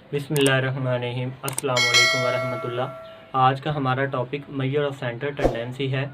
बिस्मिल्लाहिर्रहमानिर्रहीम अस्सलाम वालेकुम वरहमतुल्लाह। आज का हमारा topic measure of centre tendency है।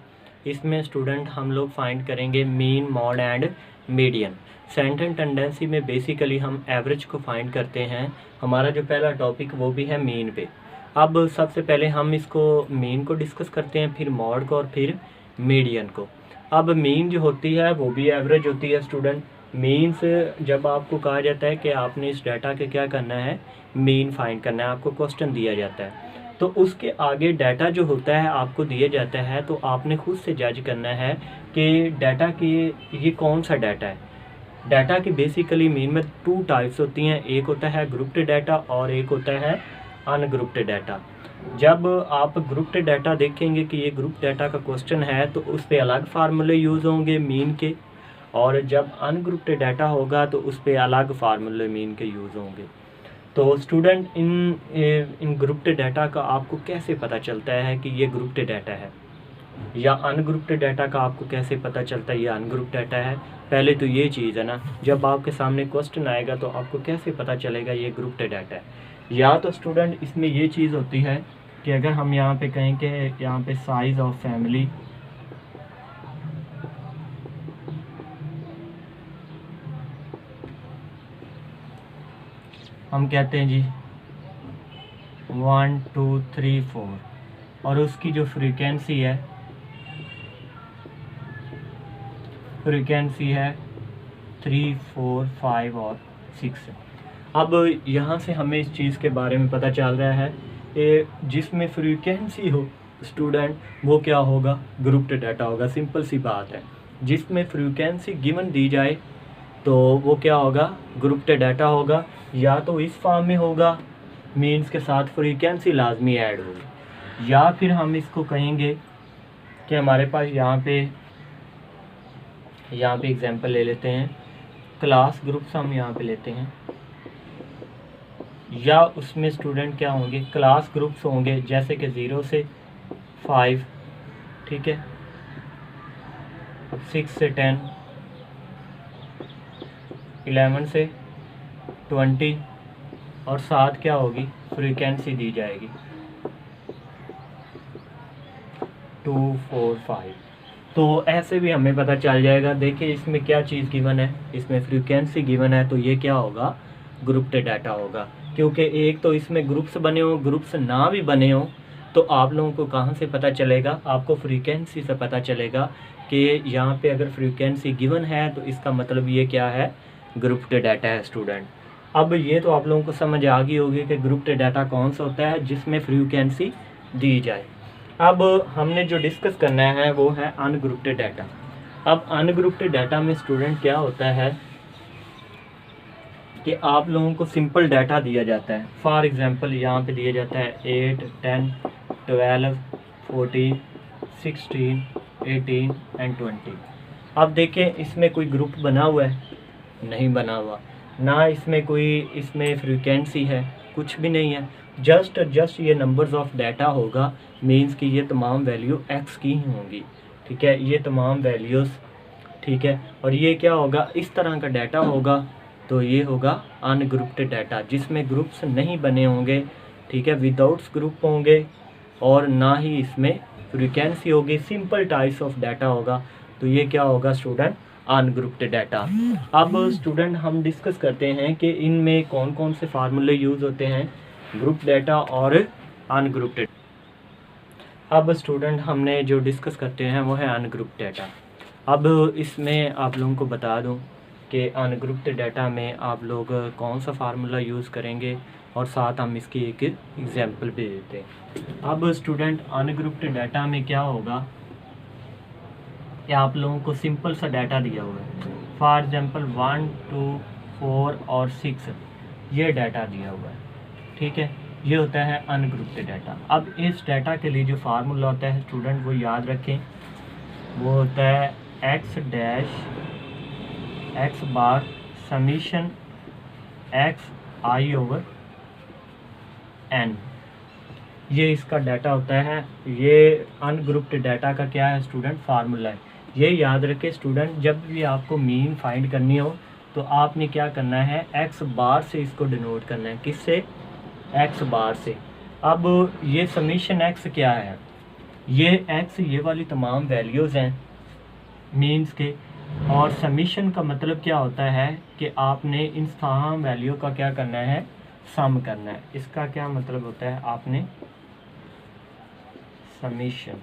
इसमें स्टूडेंट हम लोग फाइंड करेंगे mean, mod and median. Centre tendency में बेसिकली हम एवरेज को फाइंड करते हैं। हमारा जो पहला टॉपिक वो भी है मीन पे। अब सबसे पहले हम इसको मीन को डिस्कस करते हैं, फिर मॉड को और फिर मीडियन को। अब मीन जो होती है वो भी एवरेज होती है स्टूडेंट। मीन्स जब आपको कहा जाता है कि आपने इस डाटा के क्या करना है, मीन फाइंड करना है, आपको क्वेश्चन दिया जाता है तो उसके आगे डाटा जो होता है आपको दिया जाता है, तो आपने खुद से जज करना है कि डाटा की ये कौन सा डाटा है। डाटा की बेसिकली मीन में 2 टाइप्स होती हैं, एक होता है ग्रुप्ड डाटा और एक होता है अनग्रुप्ड डाटा। जब आप ग्रुप्ड डाटा देखेंगे कि ये ग्रुप डाटा का क्वेश्चन है तो उस पर अलग फार्मूले यूज़ होंगे मीन के, और जब अनग्रुप्ड डाटा होगा तो उस पर अलग फार्मूले मीन के यूज़ होंगे। तो स्टूडेंट इन ग्रुप्ड डाटा का आपको कैसे पता चलता है कि ये ग्रुप्ड डाटा है, या अनग्रुप्ड डाटा का आपको कैसे पता चलता है ये अनग्रुप्ड डाटा है। पहले तो ये चीज़ है ना, जब आपके सामने क्वेश्चन आएगा तो आपको कैसे पता चलेगा ये ग्रुप्ड डाटा है। या तो स्टूडेंट इसमें ये चीज़ होती है कि अगर हम यहाँ पे कहें कि यहाँ पे साइज ऑफ फैमिली, हम कहते हैं जी 1 2 3 4, और उसकी जो फ्रीक्वेंसी है 3 4 5 और 6 है। अब यहाँ से हमें इस चीज़ के बारे में पता चल रहा है कि जिसमें फ्रीक्वेंसी हो स्टूडेंट वो क्या होगा, ग्रुप्ड डाटा होगा। सिंपल सी बात है, जिसमें फ्रीक्वेंसी गिवन दी जाए तो वो क्या होगा, ग्रुप्ड डाटा होगा। या तो इस फॉर्म में होगा, मीन्स के साथ फ्रीक्वेंसी लाजमी ऐड होगी, या फिर हम इसको कहेंगे कि हमारे पास यहाँ पे एग्जांपल ले लेते हैं, क्लास ग्रुप्स हम यहाँ पे लेते हैं, या उसमें स्टूडेंट क्या होंगे, क्लास ग्रुप्स होंगे, जैसे कि 0 से 5, ठीक है, 6 से 10, 11 से 20, और साथ क्या होगी, फ्रीक्वेंसी दी जाएगी 2 4 5। तो ऐसे भी हमें पता चल जाएगा। देखिए इसमें क्या चीज़ गिवन है, इसमें फ्रीक्वेंसी गिवन है, तो ये क्या होगा, ग्रुप्ड डाटा होगा। क्योंकि एक तो इसमें ग्रुप्स बने हो, ग्रुप्स ना भी बने हो, तो आप लोगों को कहाँ से पता चलेगा, आपको फ्रीक्वेंसी से पता चलेगा कि यहाँ पे अगर फ्रीक्वेंसी गिवन है तो इसका मतलब ये क्या है, ग्रुप्ड डाटा है स्टूडेंट। अब ये तो आप लोगों को समझ आ गई होगी कि ग्रुप्ड डाटा कौन सा होता है, जिसमें फ्रीक्वेंसी दी जाए। अब हमने जो डिस्कस करना है वो है अनग्रुप्ड डाटा। अब अनग्रुप्ड डाटा में स्टूडेंट क्या होता है कि आप लोगों को सिंपल डाटा दिया जाता है। फॉर एग्जांपल यहाँ पे दिया जाता है 8 10 12 14 16 18 एंड 20। अब देखें इसमें कोई ग्रुप बना हुआ है, नहीं बना हुआ, ना इसमें फ्रीक्वेंसी है, कुछ भी नहीं है। जस्ट ये नंबर्स ऑफ डाटा होगा, मीन्स कि ये तमाम वैल्यू x की ही होंगी, ठीक है, ये तमाम वैल्यूज़, ठीक है। और ये क्या होगा, इस तरह का डाटा होगा, तो ये होगा अनग्रुप्ड डाटा, जिसमें ग्रुप्स नहीं बने होंगे, ठीक है, विदाउट्स ग्रुप होंगे, और ना ही इसमें फ्रीक्वेंसी होगी, सिंपल टाइप्स ऑफ डाटा होगा। तो ये क्या होगा स्टूडेंट, अनग्रुप्ड डाटा। अब स्टूडेंट हम डिस्कस करते हैं कि इनमें कौन कौन से फार्मूले यूज़ होते हैं, ग्रुप डाटा और अनग्रुप्ड। अब स्टूडेंट हमने जो डिस्कस करते हैं वो है अनग्रुप्ड डाटा। अब इसमें आप लोगों को बता दूं कि अनग्रुप्ड डाटा में आप लोग कौन सा फार्मूला यूज़ करेंगे, और साथ हम इसकी एक एग्जांपल भी देते हैं। अब स्टूडेंट अनग्रुप्ड डाटा में क्या होगा कि आप लोगों को सिंपल सा डाटा दिया हुआ है। फॉर एग्जांपल 1 2 4 और 6 ये डाटा दिया हुआ है, ठीक है, ये होता है अनग्रुप्ड डाटा। अब इस डाटा के लिए जो फार्मूला होता है स्टूडेंट वो याद रखें, वो होता है x bar summation x i over n। ये इसका डाटा होता है, ये अनग्रुप्ड डाटा का क्या है स्टूडेंट, फार्मूला है। ये याद रखें स्टूडेंट, जब भी आपको मीन फाइंड करनी हो तो आपने क्या करना है, x बार से इसको डिनोट करना है, किससे, एक्स बार से। अब ये समीशन एक्स क्या है, ये एक्स ये वाली तमाम वैल्यूज़ हैं मीन्स के, और समीशन का मतलब क्या होता है कि आपने इन तमाम वैल्यू का क्या करना है, सम करना है। इसका क्या मतलब होता है, आपने समीशन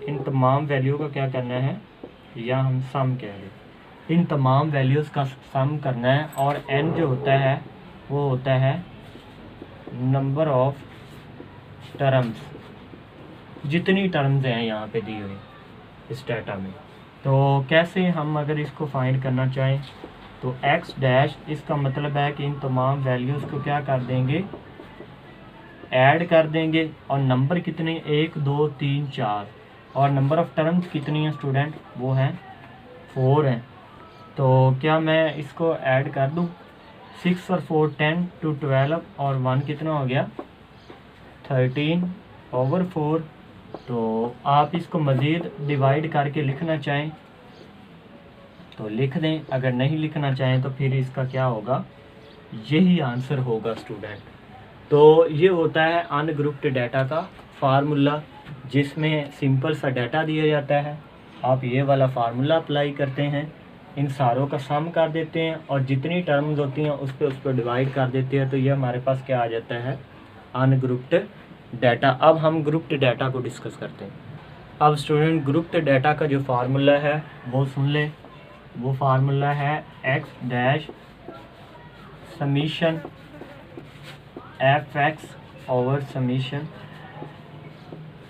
इन तमाम वैल्यू का क्या करना है, या हम सम कह रहे, इन तमाम वैल्यूज़ का सम करना है। और n जो होता है वो होता है नंबर ऑफ टर्म्स, जितनी टर्म्स हैं यहाँ पे दी हुई इस डाटा में। तो कैसे हम अगर इसको फाइंड करना चाहें तो x डैश, इसका मतलब है कि इन तमाम वैल्यूज़ को क्या कर देंगे, ऐड कर देंगे। और नंबर कितने, 1 2 3 4, और नंबर ऑफ़ टर्म्स कितनी है स्टूडेंट, वो है 4 हैं। तो क्या मैं इसको ऐड कर दूँ, 6 और 4 10 to 12, और 1 कितना हो गया 13/4। तो आप इसको मज़ीद डिवाइड करके लिखना चाहें तो लिख दें, अगर नहीं लिखना चाहें तो फिर इसका क्या होगा, यही आंसर होगा स्टूडेंट। तो ये होता है अनग्रुप्ड डाटा का फार्मूला, जिसमें सिंपल सा डाटा दिया जाता है, आप ये वाला फार्मूला अप्लाई करते हैं, इन सारों का सम कर देते हैं और जितनी टर्म्स होती हैं उस पर डिवाइड कर देते हैं। तो ये हमारे पास क्या आ जाता है, अनग्रुप्ड डाटा। अब हम ग्रुप्ड डाटा को डिस्कस करते हैं। अब स्टूडेंट ग्रुप्ड डाटा का जो फार्मूला है वो सुन लें, वो फार्मूला है x dash summation F x over summation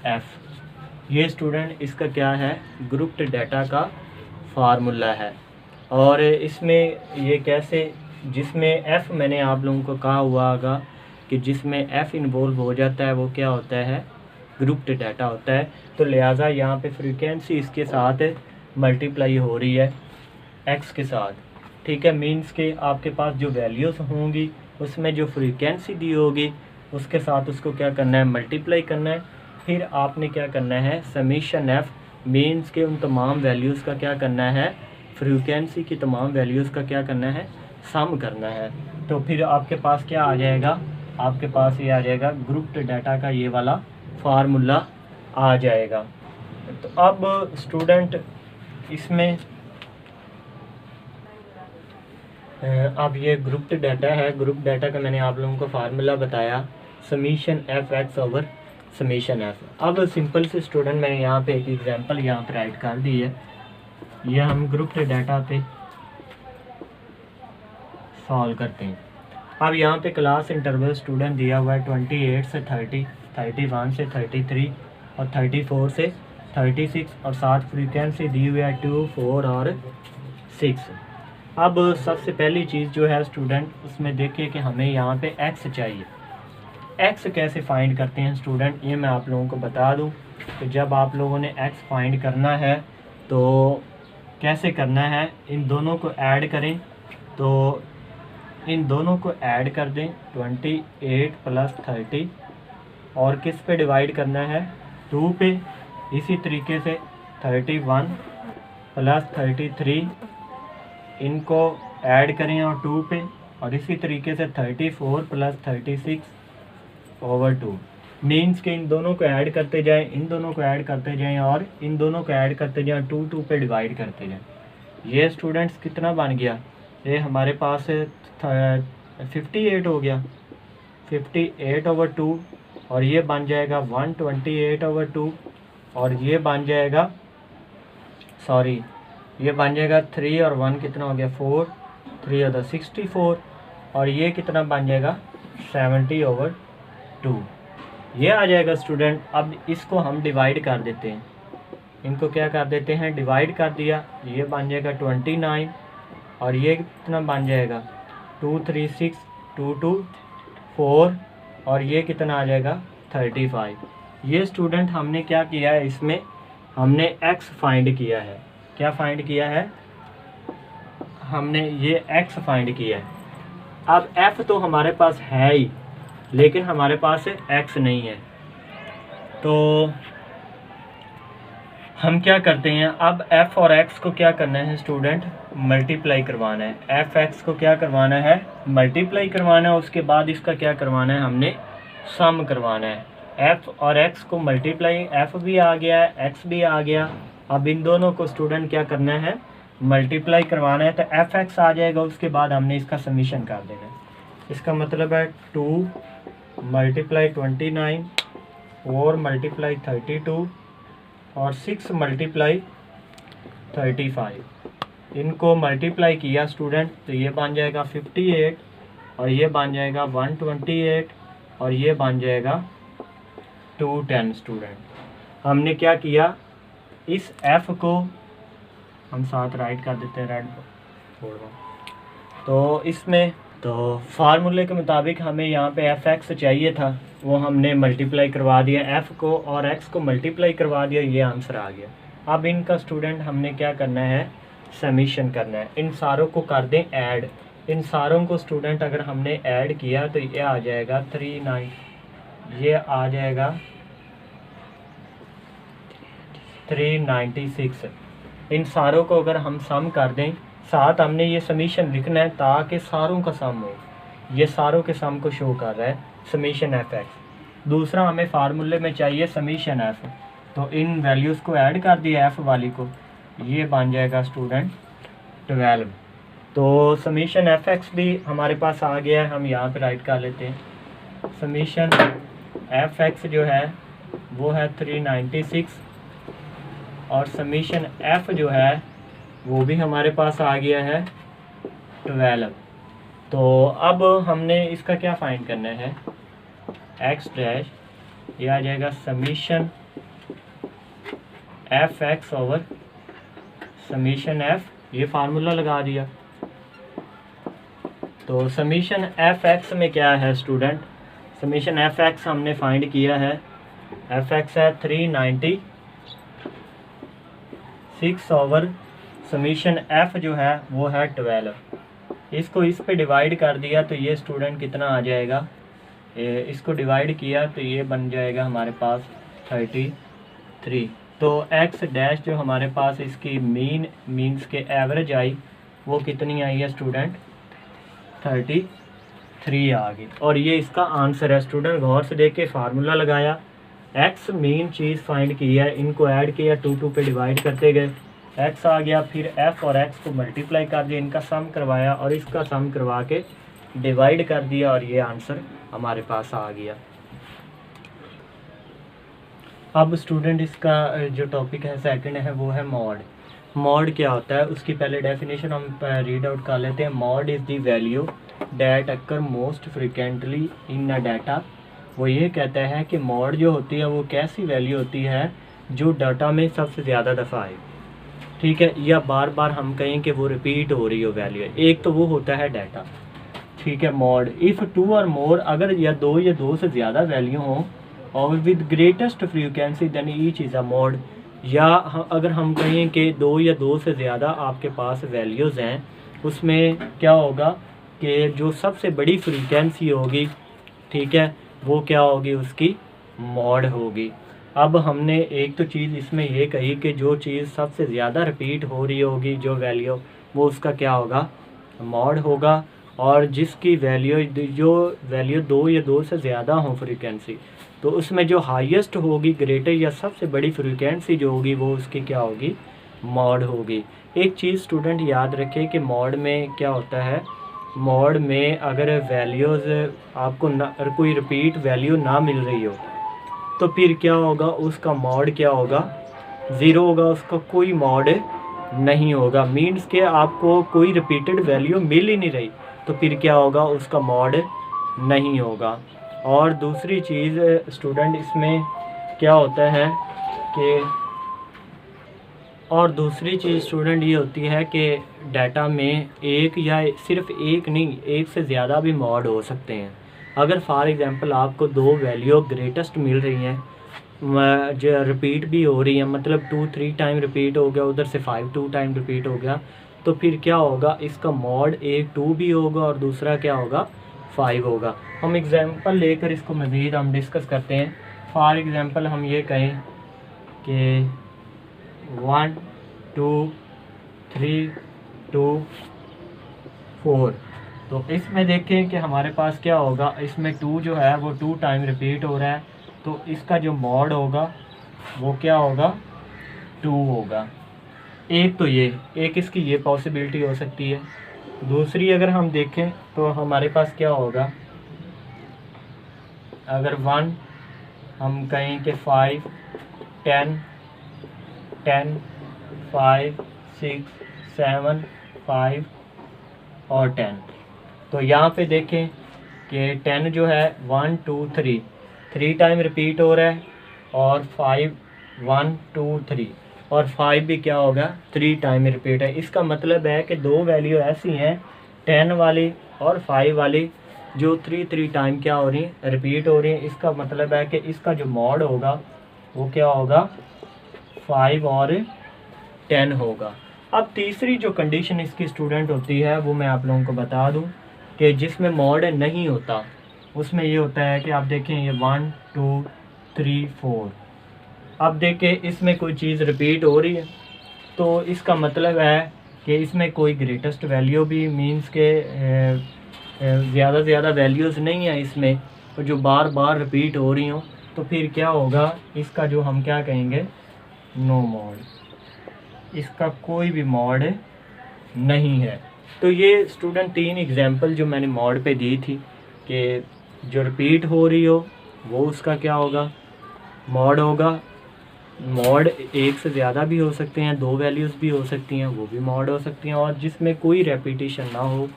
F. ये स्टूडेंट इसका क्या है, ग्रुप्ड डाटा का फार्मूला है। और इसमें ये कैसे, जिसमें एफ़ मैंने आप लोगों को कहा हुआ होगा कि जिसमें एफ़ इन्वॉल्व हो जाता है वो क्या होता है, ग्रुप्ड डाटा होता है। तो लिहाजा यहाँ पे फ्रीक्वेंसी इसके साथ मल्टीप्लाई हो रही है एक्स के साथ, ठीक है। मीन्स के आपके पास जो वैल्यूज़ होंगी उसमें जो फ्रीक्वेंसी दी होगी उसके साथ उसको क्या करना है, मल्टीप्लाई करना है। फिर आपने क्या करना है, समीशन एफ मीन्स के उन तमाम वैल्यूज़ का क्या करना है, फ्रीक्वेंसी की तमाम वैल्यूज़ का क्या करना है, सम करना है। तो फिर आपके पास क्या आ जाएगा, आपके पास ये आ जाएगा ग्रुप्ड डाटा का ये वाला फार्मूला आ जाएगा। तो अब स्टूडेंट इसमें अब ये ग्रुप्ड डाटा है, ग्रुप डाटा का मैंने आप लोगों को फार्मूला बताया, summation F x over summation F. अब सिंपल से स्टूडेंट मैंने यहाँ पे एक एग्जांपल यहाँ पे राइट कर दी है, ये हम ग्रुप्ड डाटा पे सॉल्व करते हैं। अब यहाँ पे क्लास इंटरवल स्टूडेंट दिया हुआ है 28 से 30, 31 से 33 और 34 से 36, और साथ फ्रीक्वेंसी दी हुई है 2, 4 और 6। अब सबसे पहली चीज़ जो है स्टूडेंट उसमें देखिए कि हमें यहाँ पे x चाहिए। x कैसे फाइंड करते हैं स्टूडेंट, ये मैं आप लोगों को बता दूं। तो जब आप लोगों ने x फाइंड करना है तो कैसे करना है, इन दोनों को ऐड करें। तो इन दोनों को ऐड कर दें 28 + 30, और किस पे डिवाइड करना है, 2 पे। इसी तरीके से 31 + 33 इनको ऐड करें और 2 पे, और इसी तरीके से 34 + 36/2। मीन्स के इन दोनों को ऐड करते जाएं, इन दोनों को ऐड करते जाएं और इन दोनों को ऐड करते जाएं, 2 पे डिवाइड करते जाएं। ये स्टूडेंट्स कितना बन गया, ये हमारे पास 58 हो गया, 58/2, और ये बन जाएगा 128/2, और ये बन जाएगा ये बन जाएगा 3 और 1 कितना हो गया 4, 3 और 64, और ये कितना बन जाएगा 70/2। ये आ जाएगा स्टूडेंट। अब इसको हम डिवाइड कर देते हैं, इनको क्या कर देते हैं, डिवाइड कर दिया, ये बन जाएगा 29, और ये कितना बन जाएगा 2 3 6 2 2 4, और ये कितना आ जाएगा 35। ये स्टूडेंट हमने क्या किया है, इसमें हमने x फाइंड किया है। क्या फाइंड किया है, हमने ये x फाइंड किया है। अब f तो हमारे पास है ही, लेकिन हमारे पास x नहीं है। तो हम क्या करते हैं, अब f और x को क्या करना है स्टूडेंट, मल्टीप्लाई करवाना है। f x को क्या करवाना है, मल्टीप्लाई करवाना है। उसके बाद इसका क्या करवाना है, हमने सम करवाना है। f और x को मल्टीप्लाई, f भी आ गया है, x भी आ गया। अब इन दोनों को स्टूडेंट क्या करना है, मल्टीप्लाई करवाना है। तो एफ एक्स आ जाएगा, उसके बाद हमने इसका समीशन कर देना है। इसका मतलब है 2 मल्टीप्लाई 29, 4 मल्टीप्लाई 32 और 6 मल्टीप्लाई 35। इनको मल्टीप्लाई किया स्टूडेंट तो ये बन जाएगा 58 और ये बन जाएगा 128 और ये बन जाएगा 210। स्टूडेंट हमने क्या किया, इस f को हम साथ राइट कर देते हैं, रेड बोर्ड में। तो इसमें तो फार्मूले के मुताबिक हमें यहाँ पे एफ एक्स चाहिए था, वो हमने मल्टीप्लाई करवा दिया, f को और x को मल्टीप्लाई करवा दिया, ये आंसर आ गया। अब इनका स्टूडेंट हमने क्या करना है, समीशन करना है। इन सारों को कर दें ऐड। इन सारों को स्टूडेंट अगर हमने ऐड किया तो ये आ जाएगा 39, ये आ जाएगा 396। इन सारों को अगर हम सम कर दें, साथ हमने ये समीशन लिखना है ताकि सारों का सम हो। ये सारों के सम को शो कर रहा है समीशन एफ एक्स। दूसरा हमें फार्मूले में चाहिए समीशन एफ, तो इन वैल्यूज़ को ऐड कर दिया एफ वाली को, ये बन जाएगा स्टूडेंट 12। तो समीशन एफ एक्स भी हमारे पास आ गया है, हम यहाँ पे राइट कर लेते हैं। समीशन एफ एक्स जो है वो है 396 और समीशन f जो है वो भी हमारे पास आ गया है 12। तो अब हमने इसका क्या फाइंड करना है, x डैश, ये आ जाएगा summation F x over summation f, ये फार्मूला लगा दिया। तो समीशन एफ एक्स में क्या है स्टूडेंट, समीशन एफ एक्स हमने फाइंड किया है, एफ एक्स है 396 ओवर समीशन f जो है वो है 12। इसको इस पे डिवाइड कर दिया तो ये स्टूडेंट कितना आ जाएगा, इसको डिवाइड किया तो ये बन जाएगा हमारे पास 33। तो x डैश जो हमारे पास इसकी मीन्स के एवरेज आई वो कितनी आई है स्टूडेंट, 33 आ गई। और ये इसका आंसर है स्टूडेंट। गौर से देख के फार्मूला लगाया, x मेन चीज़ फाइंड की है, इनको ऐड किया, 2 पे डिवाइड करते गए, x आ गया, फिर f और x को मल्टीप्लाई कर दिया, इनका सम करवाया और इसका सम करवा के डिवाइड कर दिया और ये आंसर हमारे पास आ गया। अब स्टूडेंट इसका जो टॉपिक है सेकंड है वो है मॉड। मॉड क्या होता है, उसकी पहले डेफिनेशन हम रीड आउट कर लेते हैं। Mod is the value that occur most frequently in a data. वो ये कहता है कि मॉड जो होती है वो कैसी वैल्यू होती है जो डाटा में सबसे ज़्यादा दफ़ा आए, ठीक है, या बार बार हम कहें कि वो रिपीट हो रही हो वैल्यू। एक तो वो होता है डाटा, ठीक है, मॉड। इफ़ 2 और मोर, अगर या दो से ज़्यादा वैल्यू हों और with greatest frequency then each is a mode, या अगर हम कहें कि 2 या 2 से ज़्यादा आपके पास वैल्यूज़ हैं, उसमें क्या होगा कि जो सबसे बड़ी फ्रीक्वेंसी होगी, ठीक है, वो क्या होगी, उसकी मॉड होगी। अब हमने एक तो चीज़ इसमें ये कही कि जो चीज़ सबसे ज़्यादा रिपीट हो रही होगी जो वैल्यू, वो उसका क्या होगा, मॉड होगा। और जिसकी जो वैल्यू 2 या 2 से ज़्यादा हो फ्रीक्वेंसी, तो उसमें जो हाईएस्ट होगी, ग्रेटर या सबसे बड़ी फ्रीक्वेंसी जो होगी, वो उसकी क्या होगी, मॉड होगी। एक चीज़ स्टूडेंट याद रखें कि मॉड में क्या होता है, मॉड में अगर वैल्यूज़ आपको कोई रिपीट वैल्यू ना मिल रही हो तो फिर क्या होगा, उसका मॉड क्या होगा, 0 होगा, उसका कोई मॉड नहीं होगा। मीन्स के आपको कोई रिपीटेड वैल्यू मिल ही नहीं रही तो फिर क्या होगा, उसका मॉड नहीं होगा। और दूसरी चीज़ स्टूडेंट इसमें क्या होता है कि स्टूडेंट ये होती है कि डाटा में एक या सिर्फ एक नहीं, एक से ज़्यादा भी मॉड हो सकते हैं। अगर फॉर एग्ज़ाम्पल आपको 2 वैल्यू ग्रेटेस्ट मिल रही हैं, जो रिपीट भी हो रही है, मतलब 2-3 टाइम रिपीट हो गया, उधर से 5-2 टाइम रिपीट हो गया, तो फिर क्या होगा, इसका मॉड एक 2 भी होगा और दूसरा क्या होगा, 5 होगा। हम एग्ज़ाम्पल लेकर इसको मज़ीद हम डिस्कस करते हैं। फॉर एग्ज़ाम्पल हम ये कहें कि 1 2 3 2 4। तो इसमें देखें कि हमारे पास क्या होगा, इसमें 2 जो है वो 2 टाइम रिपीट हो रहा है, तो इसका जो मॉड होगा वो क्या होगा, 2 होगा। एक तो ये एक इसकी ये पॉसिबिलिटी हो सकती है। दूसरी अगर हम देखें तो हमारे पास क्या होगा, अगर 1 हम कहें कि 5 10 10 5 6 7 5 और 10, तो यहाँ पे देखें कि 10 जो है 1 2 3 टाइम रिपीट हो रहा है, और 5 1 2 3 और 5 भी क्या होगा, 3 टाइम रिपीट है। इसका मतलब है कि दो वैल्यू ऐसी हैं 10 वाली और 5 वाली जो 3 टाइम क्या हो रही हैं, रिपीट हो रही हैं। इसका मतलब है कि इसका जो मॉड होगा वो क्या होगा, 5 और 10 होगा। अब तीसरी जो कंडीशन इसकी स्टूडेंट होती है वो मैं आप लोगों को बता दूं कि जिसमें मॉड नहीं होता उसमें ये होता है कि आप देखें ये 1 2 3 4, अब देखें इसमें कोई चीज़ रिपीट हो रही है, तो इसका मतलब है कि इसमें कोई ग्रेटेस्ट वैल्यू भी मींस के ज़्यादा से ज़्यादा वैल्यूज़ नहीं है इसमें, तो जो बार बार रिपीट हो रही हों, तो फिर क्या होगा, इसका जो हम क्या कहेंगे, नो मॉड, इसका कोई भी मॉड नहीं है। तो ये स्टूडेंट 3 एग्जांपल जो मैंने मॉड पे दी थी कि जो रिपीट हो रही हो वो उसका क्या होगा, मॉड होगा। मॉड एक से ज़्यादा भी हो सकते हैं, 2 वैल्यूज़ भी हो सकती हैं, वो भी मॉड हो सकती हैं, और जिसमें कोई रेपिटेशन ना हो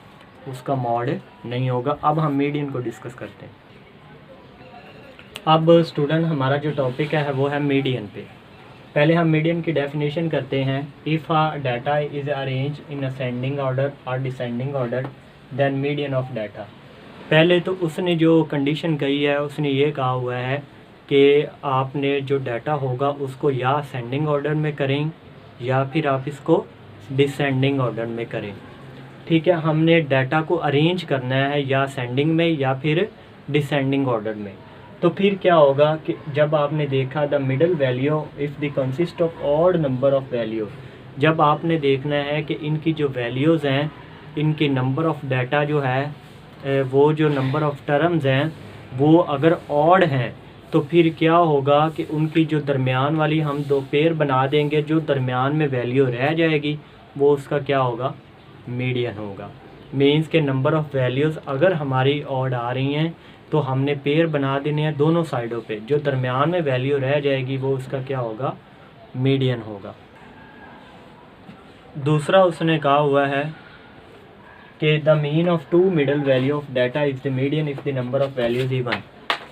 उसका मॉड नहीं होगा। अब हम मीडियन को डिस्कस करते हैं। अब स्टूडेंट हमारा जो टॉपिक है वो है मीडियन पे। पहले हम मीडियन की डेफिनेशन करते हैं। If a data is arrange in ascending order और descending order then median of data. पहले तो उसने जो कंडीशन कही है उसने ये कहा हुआ है कि आपने जो डाटा होगा उसको या असेंडिंग ऑर्डर में करें या फिर आप इसको डिसेंडिंग ऑर्डर में करें। ठीक है, हमने डाटा को अरेंज करना है या असेंडिंग में या फिर डिसेंडिंग ऑर्डर में। तो फिर क्या होगा कि जब आपने देखा the middle value if the consist of odd number of value, जब आपने देखना है कि इनकी जो वैल्यूज़ हैं, इनकी नंबर ऑफ डाटा जो है वो जो नंबर ऑफ टर्म्स हैं वो अगर ऑड हैं, तो फिर क्या होगा कि उनकी जो दरमियान वाली हम 2 पेयर बना देंगे, जो दरमियान में वैल्यू रह जाएगी वो उसका क्या होगा, मीडियन होगा। मीन्स के नंबर ऑफ वैल्यूज़ अगर हमारी ऑड आ रही हैं तो हमने पेयर बना देने हैं दोनों साइडों पे, जो दरमियान में वैल्यू रह जाएगी वो उसका क्या होगा, मीडियन होगा। दूसरा उसने कहा हुआ है कि the mean of 2 middle value of data is the median if the number of values even.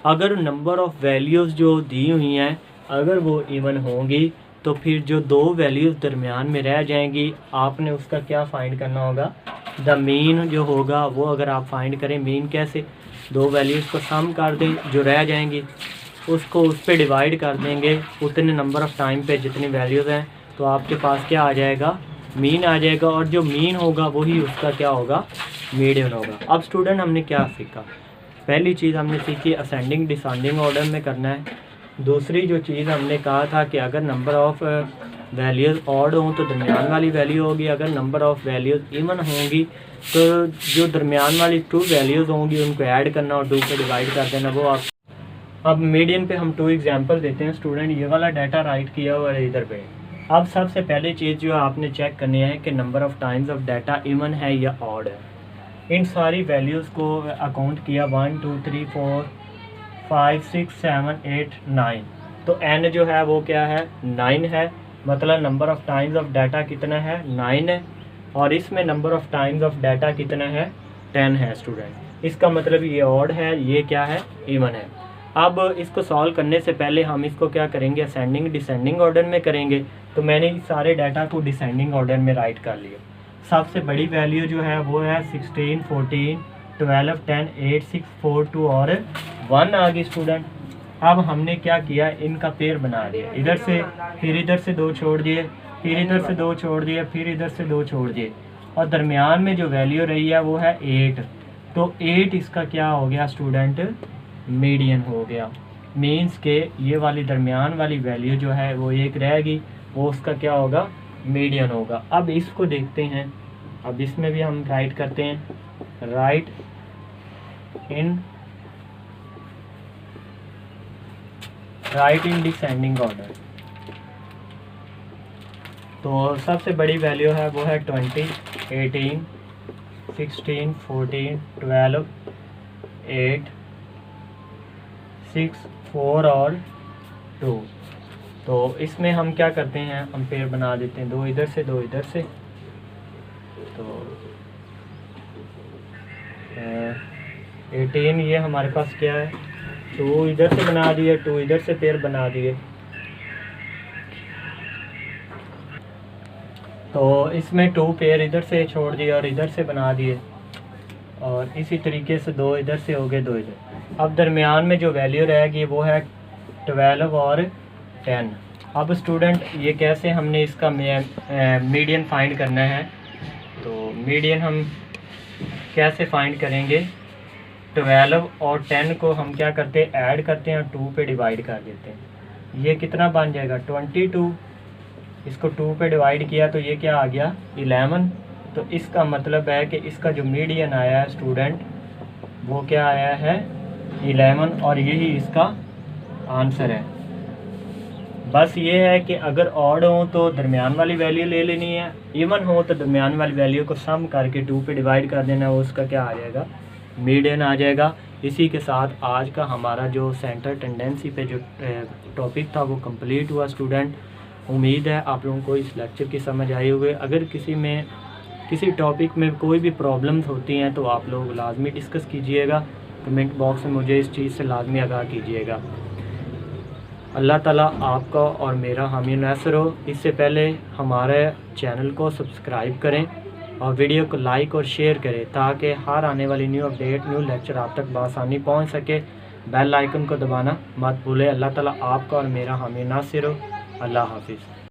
अगर नंबर ऑफ वैल्यूज़ जो दी हुई हैं अगर वो इवन होंगी तो फिर जो 2 वैल्यूज़ दरमियान में रह जाएंगी आपने उसका क्या फाइंड करना होगा, द मीन जो होगा वो अगर आप फाइंड करें, मीन कैसे, 2 वैल्यूज़ को सम कर दें, जो रह जाएंगी उसको उस पर डिवाइड कर देंगे उतने नंबर ऑफ़ टाइम पे जितनी वैल्यूज़ हैं, तो आपके पास क्या आ जाएगा, मीन आ जाएगा, और जो मीन होगा वही उसका क्या होगा, मीडियन होगा। अब स्टूडेंट हमने क्या सीखा, पहली चीज़ हमने सीखी असेंडिंग डिसेंडिंग ऑर्डर में करना है। दूसरी जो चीज़ हमने कहा था कि अगर नंबर ऑफ़ वैल्यूज़ ऑड हों तो दरमियान वाली वैल्यू होगी, अगर नंबर ऑफ़ वैल्यूज़ इवन होंगी तो जो दरमियान वाली 2 वैल्यूज़ होंगी उनको ऐड करना और 2 पे डिवाइड कर देना, वो आप। अब मीडियन पे हम 2 एग्जांपल देते हैं। स्टूडेंट ये वाला डाटा राइट किया हुआ है इधर पे। अब सबसे पहली चीज़ जो आपने चेक करनी है कि number of times of data even है या ऑड है। इन सारी वैल्यूज़ को अकाउंट किया 1 2 3 4 5 6 7 8 9, तो n जो है वो क्या है, 9 है, मतलब number of times of data कितना है, 9 है, और इसमें number of times of data कितना है, 10 है स्टूडेंट। इसका मतलब ये ऑड है, ये क्या है, इवन है। अब इसको सॉल्व करने से पहले हम इसको क्या करेंगे, असेंडिंग डिसेंडिंग ऑर्डर में करेंगे। तो मैंने इस सारे डाटा को डिसेंडिंग ऑर्डर में राइट कर लिया। सबसे बड़ी वैल्यू जो है वो है 16 14 12 10 8 6 4 2 और 1 आ गई स्टूडेंट। अब हमने क्या किया, इनका पेयर बना दिया, इधर से फिर इधर से 2 छोड़ दिए, फिर इधर से 2 छोड़ दिए, फिर इधर से 2 छोड़ दिए, और दरमियान में जो वैल्यू रही है वो है 8। तो 8 इसका क्या हो गया स्टूडेंट, मीडियन हो गया। मीन्स के ये वाली दरमियान वाली वैल्यू जो है वो 1 रहेगी, वो उसका क्या होगा, मीडियन होगा। अब इसको देखते हैं, अब इसमें भी हम राइट करते हैं, राइट इन डिसेंडिंग ऑर्डर। तो सबसे बड़ी वैल्यू है वो है 20, 18, 16, 14, 12, 8, 6, 4 और 2। तो इसमें हम क्या करते हैं, हम पेयर बना देते हैं, 2 इधर से 2 इधर से। तो 18 ये हमारे पास क्या है, 2 इधर से बना दिए, 2 इधर से पेयर बना दिए। तो इसमें 2 पेयर इधर से छोड़ दिए और इधर से बना दिए, और इसी तरीके से 2 इधर से हो गए, 2 इधर। अब दरमियान में जो वैल्यू रहेगी वो है 12 और 10। अब स्टूडेंट ये कैसे हमने इसका मीडियन फाइंड करना है, तो मीडियन हम कैसे फाइंड करेंगे, 12 और 10 को हम क्या करते हैं, ऐड करते हैं और 2 पे डिवाइड कर देते हैं। ये कितना बन जाएगा, 22। इसको 2 पे डिवाइड किया तो ये क्या आ गया, 11। तो इसका मतलब है कि इसका जो मीडियन आया है स्टूडेंट वो क्या आया है, 11, और यही इसका आंसर है। बस ये है कि अगर ऑड हो तो दरमियान वाली वैल्यू ले लेनी है, इवन हो तो दरमियान वाली वैल्यू को सम करके 2 पे डिवाइड कर देना, वो उसका क्या आ जाएगा, मीडियन आ जाएगा। इसी के साथ आज का हमारा जो सेंटर टेंडेंसी पे जो टॉपिक था वो कंप्लीट हुआ स्टूडेंट। उम्मीद है आप लोगों को इस लेक्चर की समझ आई होगी। अगर किसी टॉपिक में कोई भी प्रॉब्लम्स होती हैं तो आप लोग लाजमी डिस्कस कीजिएगा, कमेंट बॉक्स में मुझे इस चीज़ से लाजमी आगाह कीजिएगा। अल्लाह ताला आपका और मेरा हामी नासिर हो। इससे पहले हमारे चैनल को सब्सक्राइब करें और वीडियो को लाइक और शेयर करें ताकि हर आने वाली न्यू अपडेट, न्यू लेक्चर आप तक बआसानी पहुंच सके। बेल आइकन को दबाना मत भूलें। अल्लाह ताला आपका और मेरा हामी नासिर हो। अल्लाह हाफिज़।